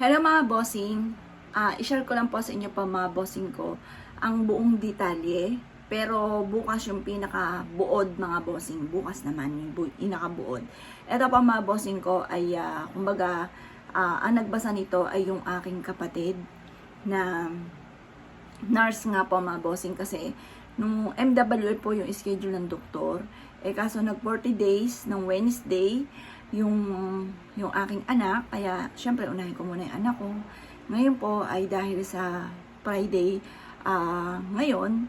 Hello mga bossing, i-share ko lang po sa inyo pa mga bossing ko ang buong detalye. Pero bukas yung pinaka-buod mga bossing, bukas naman yung pinaka-buod. Ito pa mga bossing ko ay kumbaga ang nagbasa nito ay yung aking kapatid na nurse nga po mga bossing kasi nung MWA po yung schedule ng doktor. Kaso nag 40 days ng Wednesday yung aking anak, kaya syempre unahin ko muna yung anak ko. Ngayon po ay dahil sa Friday, ngayon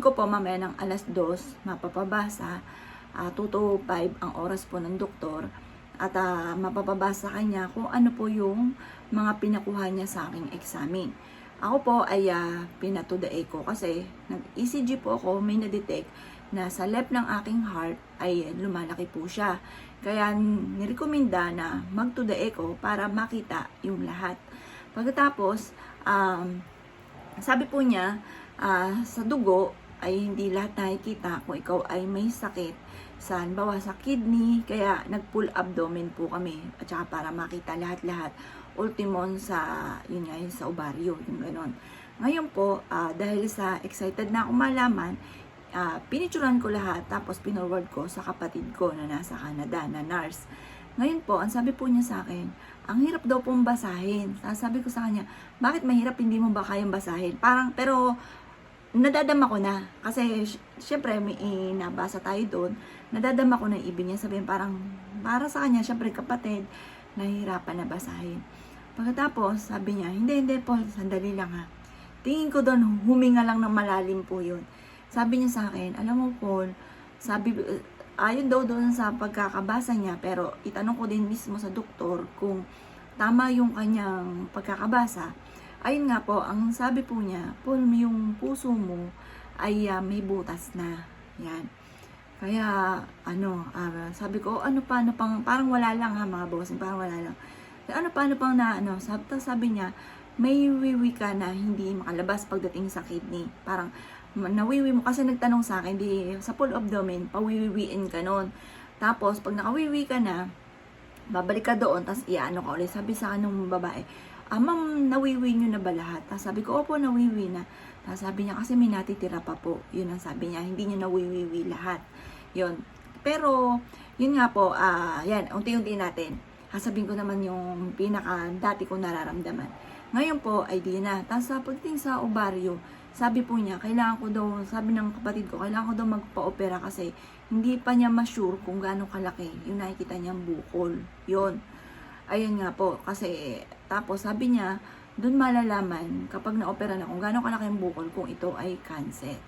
ko po mamaya ng alas 2 mapapabasa, 2 to 5 ang oras po ng doktor, at mapapabasa kanya kung ano po yung mga pinakuha niya sa aking examen. Ako po ay pinato the echo kasi nag-ECG po ako, may na-detect na sa left ng aking heart ay lumalaki po siya. Kaya nirekomenda na mag to the echo para makita yung lahat. Pagkatapos, sabi po niya, sa dugo ay hindi lahat nakikita kung ikaw ay may sakit sa halimbawa sa kidney, kaya nag-pull abdomen po kami at saka para makita lahat-lahat ultimon sa yun nga, sa ovaryo, yung ganon. Ngayon po, dahil sa excited na ako malaman, pinicturan ko lahat tapos pinorward ko sa kapatid ko na nasa Canada na nurse. Ngayon po, ang sabi po niya sa akin, ang hirap daw pong basahin. Sabi ko sa kanya, bakit mahirap, hindi mo ba kayang basahin? Pero nadadama ko na. Kasi, syempre, may nabasa tayo doon. Nadadama ko na ibig niya sabihin. Para sa kanya, syempre, kapatid, nahihirapan na basahin. Pagkatapos, sabi niya, hindi po, sandali lang ha. Tingin ko doon, huminga lang ng malalim po yun. Sabi niya sa akin, alam mo Paul, ayon daw doon sa pagkakabasa niya, pero itanong ko din mismo sa doktor kung tama yung kanyang pagkakabasa. Ayun nga po, ang sabi po niya, Paul, yung puso mo ay may butas na. Yan. Kaya, sabi ko, paano pang, parang wala lang ha mga bossing, parang wala lang. Paano pang sabi niya, may wiwi ka na hindi makalabas pagdating sa kidney. Parang, nawiwi mo, kasi nagtanong sa akin, sa full abdomen, pawiwiwiin ka nun. Tapos, pag nakawiwi ka na, babalik ka doon, tapos iano ka ulit. Sabi sa anong babae, ma'am, nawiwi nyo na ba lahat? Tapos sabi ko, opo, nawiwi na. Tapos sabi niya, kasi may natitira pa po. Yun ang sabi niya, hindi niya nawiwiwi lahat. Yun. Pero, yun nga po, yan, unti-unti natin. Sasabihin ko naman yung dati ko nararamdaman. Ngayon po, ay di na. Tapos pagdating sa ovaryo, sabi po niya, sabi ng kapatid ko, kailangan ko daw magpa-opera kasi hindi pa niya ma-sure kung gaano kalaki yung nakikita niyang bukol. Yun. Ayun nga po, kasi tapos sabi niya, doon malalaman kapag na-opera na kung gaano kalaki yung bukol kung ito ay cancer.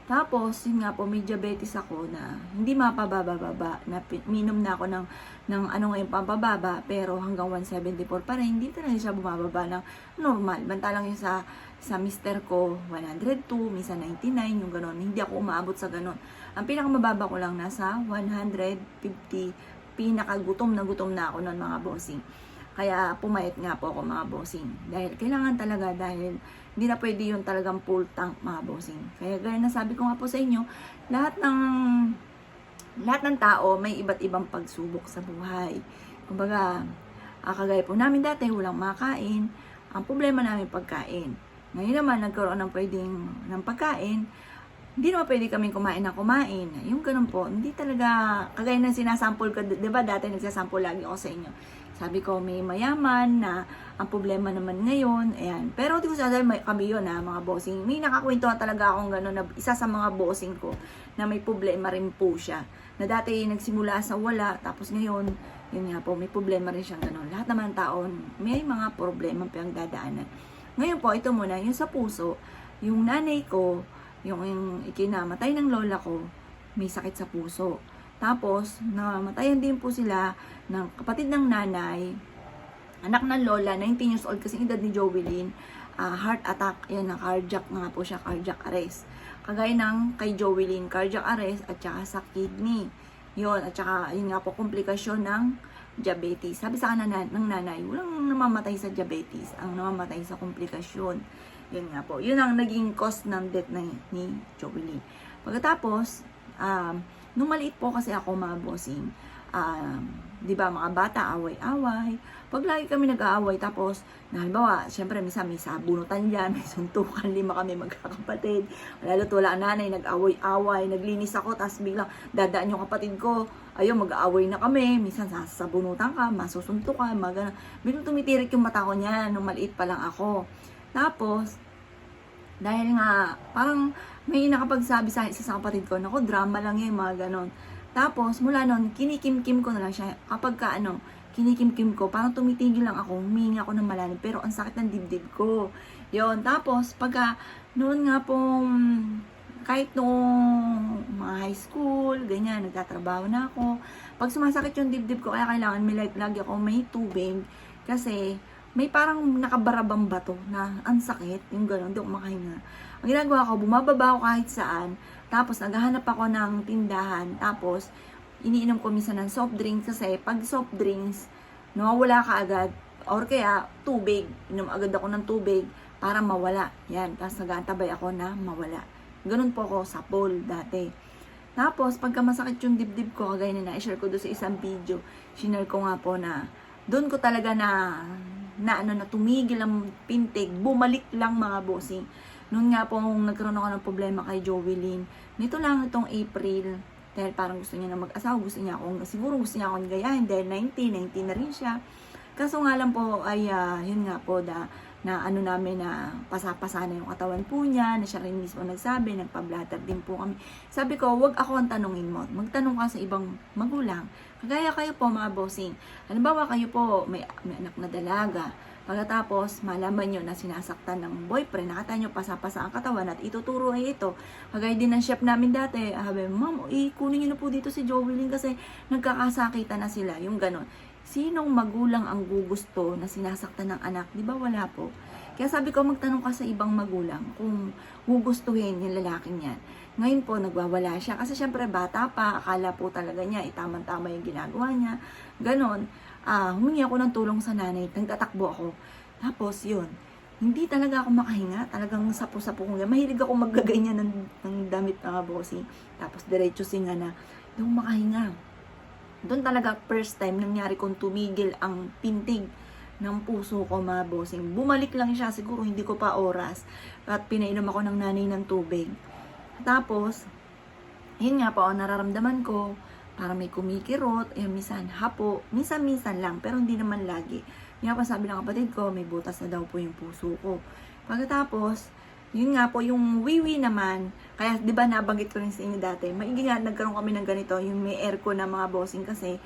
Tapos, yun nga po, may diabetes ako na hindi mapababa, na minom na ako ng ngayon pampababa, pero hanggang 174 pa rin, hindi talaga siya bumababa ng normal. Bantalang yung sa mister ko, 102, minsan 99, yung ganon. Hindi ako umaabot sa ganon. Ang pinakamababa ko lang nasa 150, pinakagutom na ako ng mga bossing. Kaya pumayat nga po ako mga bossing. Dahil kailangan talaga, dahil hindi na pwede yung talagang full tank mga bossing. Kaya gaya na sabi ko nga po sa inyo, lahat ng tao may iba't ibang pagsubok sa buhay. Kumbaga, kagaya po namin dati, walang makain. Ang problema namin pagkain. Ngayon naman, nagkaroon ng pagkain, hindi naman pwede kaming kumain. Yung ganun po, hindi talaga, kagaya na sinasample ko, diba dati nagsasample lagi ako sa inyo. Sabi ko, may mayaman na ang problema naman ngayon, ayan. Pero hindi ko sasabi, kami yun mga bossing. May nakakwentuhan talaga akong gano'n na isa sa mga bossing ko na may problema rin po siya. Na dati nagsimula sa wala, tapos ngayon, yun nga po, may problema rin siyang gano'n. Lahat naman taon, may mga problema pinagdadaanan. Ngayon po, ito muna, yung sa puso, yung nanay ko, yung ikinamatay ng lola ko, may sakit sa puso. Tapos, namatayan din po sila ng kapatid ng nanay, anak ng lola, 19 years old kasi edad ni Jovelyn, heart attack, yan, cardiac nga po siya, cardiac arrest. Kagaya ng kay Jovelyn, cardiac arrest at saka sa kidney. Yun, at saka yun nga po, komplikasyon ng diabetes. Sabi sa kanan ng nanay, walang namamatay sa diabetes, ang namamatay sa komplikasyon. Yun nga po, yun ang naging cause ng death ni Jovelyn. Pagkatapos, nung maliit po kasi ako mga bossing, di ba mga bata, away-away. Pag lagi kami nag-aaway, tapos, na halimbawa, syempre, minsan may sabunutan dyan, may suntukan, 5 kami magkakapatid. Lalo't wala nanay, nag-away-away, naglinis ako, tapos biglang dadaan yung kapatid ko, ayun, mag-aaway na kami, minsan sasabunutan ka, masusuntukan, magana. Biglang tumitirik yung mata ko niyan, nung maliit pa lang ako. Tapos, dahil nga, parang may nakapagsabi sa isa sa kapatid ko, naku, drama lang yun, mga ganon. Tapos, mula nun, kinikim-kim ko na lang siya. Kapag ka, kinikim-kim ko, parang tumitigil lang ako, humingi ako ng malalim, pero ang sakit ng dibdib ko. Yun, tapos, pagka, noon nga pong, kahit noong mga high school, ganyan, nagtatrabaho na ako, pag sumasakit yung dibdib ko, kaya kailangan lagi ako may tubig, kasi, may parang nakabarabang bato na ang sakit, yung gano'n, hindi ako makahinga. Ang ginagawa ko, bumababa ako kahit saan, tapos naghahanap ako ng tindahan, tapos iniinom ko minsan ng soft drinks kasi pag soft drinks, nawawala ka agad, or kaya tubig, inom agad ako ng tubig para mawala. Yan, tapos nag-aantabay ako na mawala. Ganun po ako sa pool dati. Tapos, pagka masakit yung dibdib ko, kagaya na na-share ko doon sa isang video, sinare ko nga po na doon ko talaga na tumigil ang pintig, bumalik lang mga bossing. Noon nga po nagkaroon ako ng problema kay Jovelyn. Nito lang itong April, dahil parang gusto niya na mag-asawa, siguro gusto niya akong gayahin dahil 19 na rin siya. Kaso nga lang po ay yun nga po na ano namin na pasapasa na yung katawan po niya, na siya rin mismo nagsabi, nagpa-blatter din po kami. Sabi ko, wag ako ang tanungin mo, magtanong ka sa ibang magulang. Kagaya kayo po mga bossing, halimbawa kayo po may anak na dalaga, pagkatapos malaman nyo na sinasaktan ng boyfriend, nakata nyo pasapasa ang katawan at ituturo ay ito. Kagaya din ng chef namin dati, sabi, ma'am, kunin nyo na po dito si Jovelyn kasi nagkakasakitan na sila, yung ganon. Sinong magulang ang gugusto na sinasaktan ng anak? Di ba wala po? Kaya sabi ko, magtanong ka sa ibang magulang kung gugustuhin yung lalaking yan. Ngayon po, nagwawala siya. Kasi syempre, bata pa, akala po talaga niya, tamang-tama yung ginagawa niya. Ganon. Humingi ako ng tulong sa nanay, nagtatakbo ako. Tapos, yun. Hindi talaga ako makahinga. Talagang sapo-sapo ko. Mahilig ako maggaganyan ng damit mga bossing. Tapos, diretso singa na. Hindi ako makahinga. Doon talaga first time nangyari kong tumigil ang pintig ng puso ko mga bossing. Bumalik lang siya, siguro hindi ko pa oras. At pinainom ako ng nanay ng tubig. Tapos, yun nga po, nararamdaman ko, para may kumikirot, minsan hapo, minsan lang, pero hindi naman lagi. Yung nga pa sabi ng kapatid ko, may butas na daw po yung puso ko. Pagkatapos, yun nga po, yung wiwi naman, kaya di ba nabanggit ko rin sa inyo dati, maigi nga nagkaroon kami ng ganito, yung may aircon na mga bossing kasi,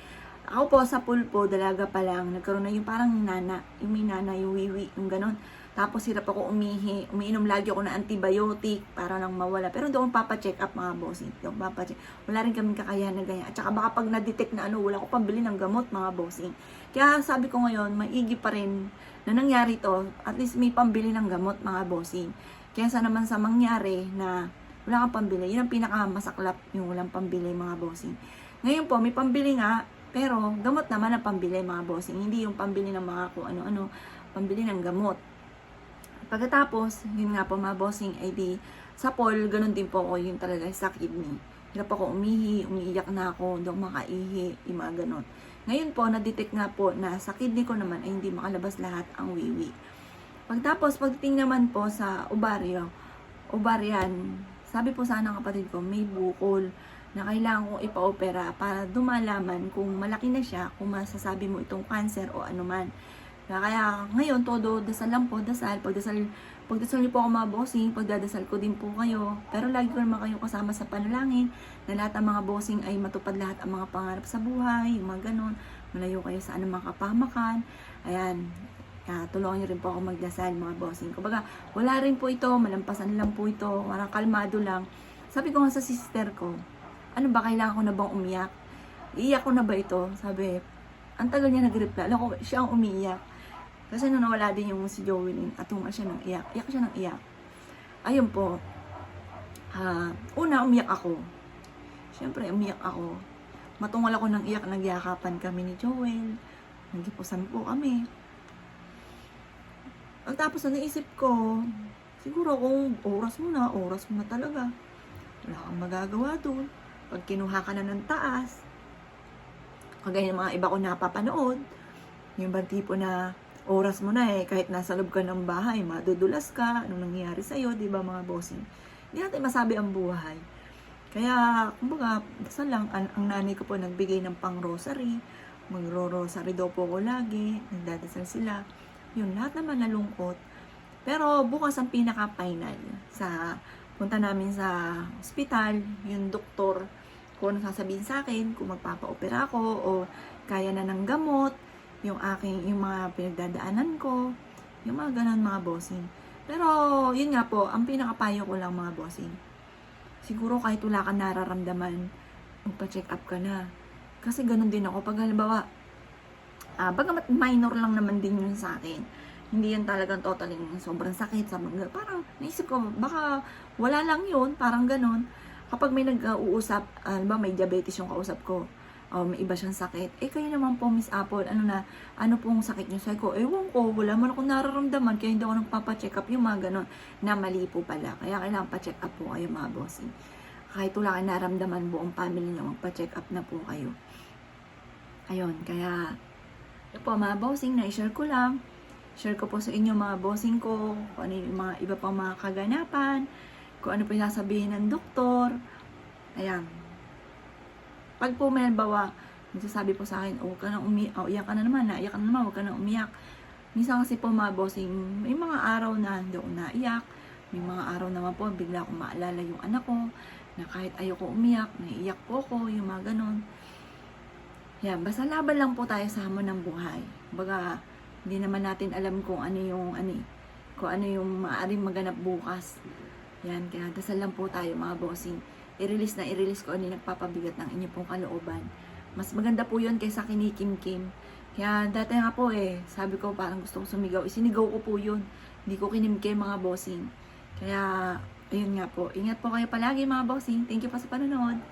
ako po sa pool po, dalaga pa lang, nagkaroon na yung parang nana, yung may nana, yung wiwi, yung ganon. Tapos hirap ako umiinom lagi ako ng antibiotic para lang mawala. Pero doon papacheck up mga bossing. Doon papacheck. Wala rin kaming kakayahan na ganyan. At saka baka pag na-detect na wala ko pambili ng gamot mga bossing. Kaya sabi ko ngayon, maigi pa rin na nangyari to. At least may pambili ng gamot mga bossing. Kaya sa naman sa mangyari na wala kang pambili. Yun ang pinakamasaklap yung walang pambili mga bossing. Ngayon po, may pambili nga. Pero gamot naman ang pambili mga bossing. Hindi yung pambili ng mga kung ano-ano. Pambili ng gamot. Pagkatapos, yun nga po mga bossing, ay di, sa pool, ganun din po ako, yun talaga sa kidney. Hirap ako umiiyak na ako, hindi ako makaihi, yung mga ganun. Ngayon po, na-detect nga po na sa kidney ko naman ay hindi makalabas lahat ang wiwi. Pagtapos, pagtingin naman po sa ovarian, sabi po sana ng kapatid ko, may bukol na kailangan kong ipa-opera para dumalaman kung malaki na siya, kung masasabi mo itong cancer o anuman. Kaya ngayon, todo dasal lang po, pagdasal niyo po ako mga bossing, pagdadasal ko din po kayo. Pero lagi ko naman kayo kasama sa panalangin, na lahat ng mga bossing ay matupad lahat ang mga pangarap sa buhay, yung mga ganon, malayo kayo sa anumang kapahamakan. Ayan, tulungan niyo rin po ako magdasal mga bossing. Kumbaga, wala rin po ito, malampasan lang po ito, parang kalmado lang. Sabi ko nga sa sister ko, ano ba, kailangan ko na bang umiyak? Iiyak ko na ba ito? Sabi, ang tagal niya nag-reply, alam ko, siya ang umiiyak. Kasi nung nawala din yung si Jovelyn, atunga siya ng iyak. Iyak siya ng iyak. Ayun po. Una, umiyak ako. Siyempre, umiyak ako. Matungal ako ng iyak, nagyakapan kami ni Joel. Nagipusan po kami. Pagtapos na naisip ko, siguro kung oras mo na talaga. Wala kang magagawa doon. Pag kinuha ka na ng taas, Kagaya ng mga iba ko napapanood, yung bang tipo na oras mo na kahit nasa loob ka ng bahay, madudulas ka, anong nangyayari sa'yo, di ba mga bossing? Hindi natin masabi ang buhay. Kaya, kumbaga, dasal lang, ang nanay ko po nagbigay ng pang-rosary, magro-rosary daw po ko lagi, nagdadasal sila. Yun, lahat naman nalungkot. Pero bukas ang pinaka-final sa punta namin sa ospital, yung doktor, kung ano sasabihin sa akin, kung magpapa-opera ako o kaya na ng gamot, yung mga pinagdadaanan ko, yung mga ganun mga bossing. Pero, yun nga po, ang pinakapayo ko lang mga bossing. Siguro kahit wala ka nararamdaman, magpa-check up ka na. Kasi ganun din ako. Pag halimbawa, bagamat minor lang naman din yun sa akin. Hindi yan talagang totally sobrang sakit. Parang naisip ko, baka wala lang yun. Parang ganun. Kapag may nag-uusap, may diabetes yung kausap ko, may iba siyang sakit. Kayo naman po, Miss Apple, ano pong sakit niyo? Sabi ko, ewan ko, wala man akong nararamdaman, kaya hindi ako nagpapacheck up, yung mga ganon, na mali po pala. Kaya kailangan pa-check up po kayo mga bossing. Kahit wala kang naramdaman, buong family niyo, magpa-check up na po kayo. Ayun, kaya, yun po mga bossing, na-share ko lang. Share ko po sa inyo mga bossing ko, kung ano yung mga iba pang mga kaganapan, kung ano po yung sasabihin ng doktor. Ayan. Pag po may halimbawa, nagsasabi po sa akin, huwag ka na umiyak, iyak ka na naman, naiyak ka na naman, huwag ka na umiyak. Minsan kasi po mga bossing, may mga araw na hindi ako naiyak, may mga araw naman po, bigla akong maalala yung anak ko, na kahit ayoko umiyak, naiiyak po ko, yung mga ganon. Yan, basta laban lang po tayo sa hamon ng buhay. Baga, hindi naman natin alam kung ano yung maaaring maganap bukas. Yan, kaya dasal lang po tayo mga bossing. I-release ko ano yung nagpapabigat ng inyong pong kalooban. Mas maganda po yun kaysa kinikim-kim. Kaya dati nga po sabi ko parang gusto kong sumigaw. Isinigaw ko po yun. Hindi ko kinimkim mga bossing. Kaya, ayun nga po. Ingat po kayo palagi mga bossing. Thank you pa sa panonood.